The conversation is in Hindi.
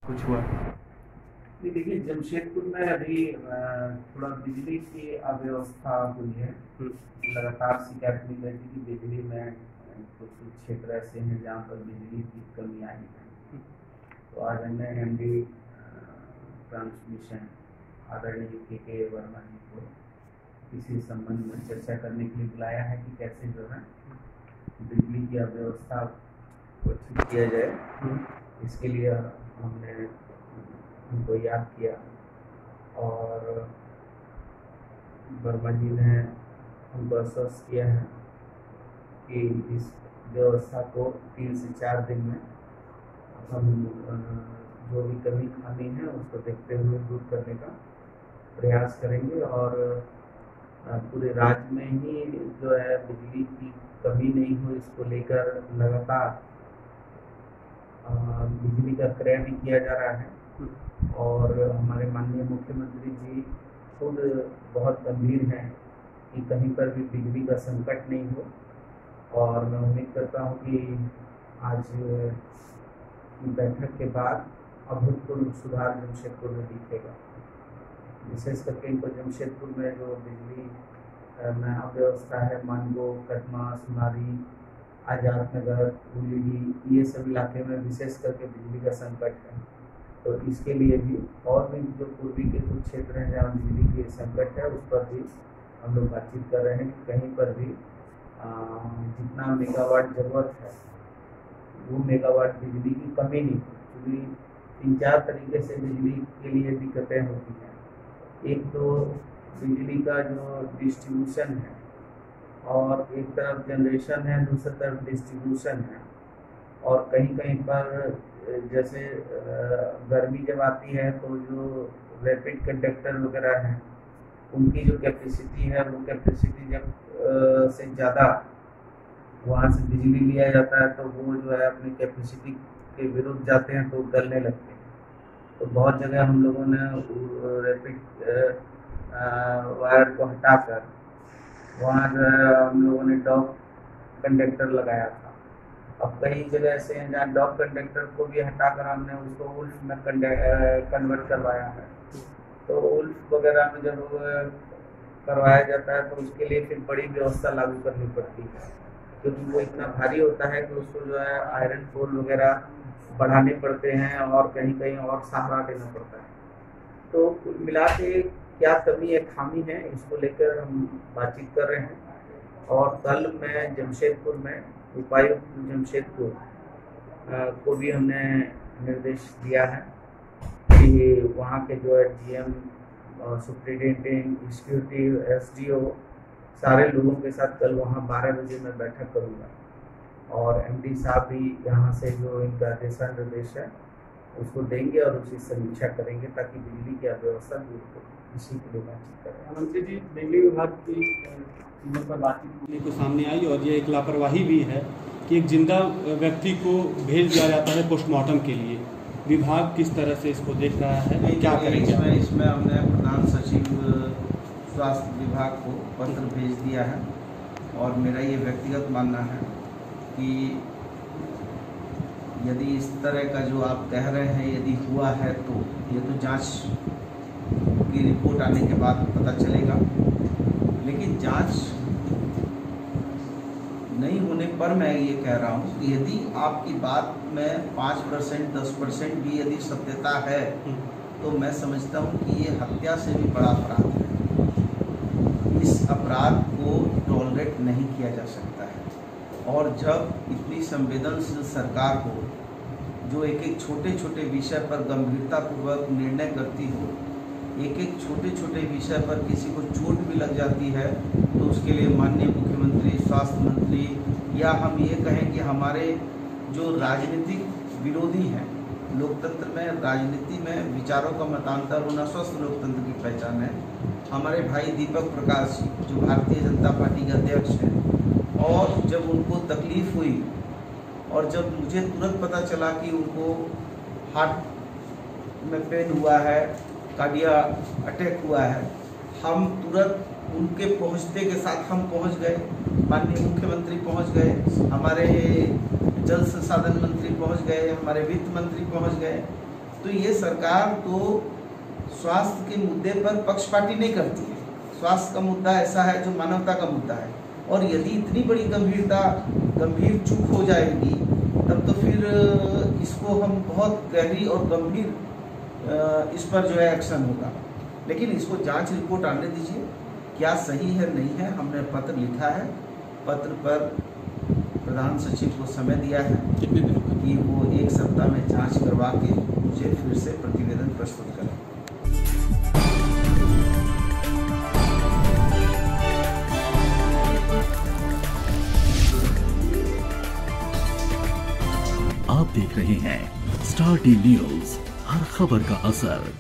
कुछ हुआ? ये देखिए, जमशेदपुर में अभी थोड़ा बिजली की अव्यवस्था हुई है। लगातार शिकायत मिल रही थी कि बिजली में कुछ क्षेत्र ऐसे हैं जहाँ पर बिजली की कमी आई है। तो आज हमने एमडी ट्रांसमिशन आदरणीय के वर्मा जी को इसी संबंध में चर्चा करने के लिए बुलाया है कि कैसे जो है बिजली की अव्यवस्था को ठीक किया जाए। इसके लिए हमने उनको याद किया और वर्मा जी ने उनको आश्वस्त किया है कि इस व्यवस्था को 3 से 4 दिन में हम जो भी कमी खामी है उसको देखते हुए दूर करने का प्रयास करेंगे और पूरे राज्य में ही जो है बिजली की कमी नहीं हो इसको लेकर लगातार बिजली का क्रय भी किया जा रहा है। और हमारे माननीय मुख्यमंत्री जी खुद बहुत गंभीर हैं कि कहीं पर भी बिजली का संकट नहीं हो। और मैं उम्मीद करता हूं कि आज की बैठक के बाद अभूतपूर्व सुधार जमशेदपुर में दिखेगा। विशेष करके इनको जमशेदपुर में जो बिजली में अव्यवस्था है, मानगो, कटमा, सुनारी, आजाद नगर, उलीडी, ये सब इलाके में विशेष करके बिजली का संकट है। तो इसके लिए भी और भी जो पूर्वी के कुछ क्षेत्र हैं जहाँ बिजली की संकट है उस पर भी हम लोग बातचीत कर रहे हैं कि कहीं पर भी जितना मेगावाट ज़रूरत है वो मेगावाट बिजली की कमी नहीं, क्योंकि 3-4 तरीके से बिजली के लिए दिक्कतें होती हैं। एक तो बिजली का जो डिस्ट्रीब्यूशन है और एक तरफ जनरेशन है, दूसरी तरफ डिस्ट्रीब्यूशन है। और कहीं कहीं पर जैसे गर्मी जब आती है तो जो रैपिड कंडक्टर वगैरह हैं उनकी जो कैपेसिटी है वो कैपेसिटी जब से ज़्यादा वहाँ से बिजली लिया जाता है तो वो जो है अपनी कैपेसिटी के विरुद्ध जाते हैं तो गलने लगते हैं। तो बहुत जगह हम लोगों ने रैपिड वायर को हटाकर वहाँ जो है हम लोगों ने डॉग कंडक्टर लगाया था। अब कई जगह ऐसे हैं जहाँ डॉग कंडक्टर को भी हटाकर हमने उसको उल्फ में कन्वर्ट करवाया है। तो उल्फ वगैरह में जब करवाया जाता है तो उसके लिए फिर बड़ी व्यवस्था लागू करनी पड़ती है, क्योंकि वो इतना भारी होता है कि उसको जो है आयरन पोल वगैरह बढ़ाने पड़ते हैं और कहीं कहीं और सहारा देना पड़ता है। तो कुल मिला के क्या कमी है, खामी है, इसको लेकर हम बातचीत कर रहे हैं। और कल मैं जमशेदपुर में उपायुक्त जमशेदपुर को भी हमने निर्देश दिया है कि वहाँ के जो है डीएम, सुप्रिटेंडेंट, एग्जीक्यूटिव, एसडीओ सारे लोगों के साथ कल वहाँ 12 बजे मैं बैठक करूँगा। और एमडी साहब भी यहाँ से जो इनका दिशा निर्देश है उसको देंगे और उसकी समीक्षा करेंगे ताकि बिजली की अव्यवस्था दूर हो। इसी के लिए बातचीत करें। मंत्री जी, बिजली विभाग की चीज़ों पर बातचीत को सामने आई और ये एक लापरवाही भी है कि एक जिंदा व्यक्ति को भेज दिया जाता है पोस्टमार्टम के लिए। विभाग किस तरह से इसको देख रहा है, क्या करेंगे? इसमें हमने प्रधान सचिव स्वास्थ्य विभाग को पत्र भेज दिया है और मेरा ये व्यक्तिगत मानना है कि यदि इस तरह का जो आप कह रहे हैं यदि हुआ है तो ये तो जांच की रिपोर्ट आने के बाद पता चलेगा। लेकिन जांच नहीं होने पर मैं ये कह रहा हूँ कि यदि आपकी बात में 5% 10% भी यदि सत्यता है तो मैं समझता हूँ कि ये हत्या से भी बड़ा अपराध है। इस अपराध को टॉलरेट नहीं किया जा सकता है। और जब इतनी संवेदनशील सरकार हो जो एक एक छोटे छोटे विषय पर गंभीरतापूर्वक निर्णय करती हो, एक एक छोटे छोटे विषय पर किसी को चोट भी लग जाती है तो उसके लिए माननीय मुख्यमंत्री, स्वास्थ्य मंत्री या हम ये कहें कि हमारे जो राजनीतिक विरोधी हैं, लोकतंत्र में, राजनीति में विचारों का मतांतर होना स्वस्थ लोकतंत्र की पहचान है। हमारे भाई दीपक प्रकाश जो भारतीय जनता पार्टी के अध्यक्ष हैं, और जब उनको तकलीफ हुई और जब मुझे तुरंत पता चला कि उनको हार्ट में पेन हुआ है, कार्डियक अटैक हुआ है, हम तुरंत उनके पहुंचते के साथ हम पहुंच गए, माननीय मुख्यमंत्री पहुंच गए, हमारे जल संसाधन मंत्री पहुंच गए, हमारे वित्त मंत्री पहुंच गए। तो ये सरकार तो स्वास्थ्य के मुद्दे पर पक्षपाती नहीं करती है। स्वास्थ्य का मुद्दा ऐसा है जो मानवता का मुद्दा है, और यदि इतनी बड़ी गंभीर चूक हो जाएगी तब तो फिर इसको हम बहुत गहरी और गंभीर इस पर जो है एक्शन होगा। लेकिन इसको जांच रिपोर्ट आने दीजिए, क्या सही है नहीं है। हमने पत्र लिखा है, पत्र पर प्रधान सचिव को समय दिया है कितने दिनों का? कि वो 1 सप्ताह में जांच करवा के मुझे फिर से प्रतिवेदन प्रस्तुत करें। आप देख रहे हैं स्टार टी न्यूज़, हर खबर का असर।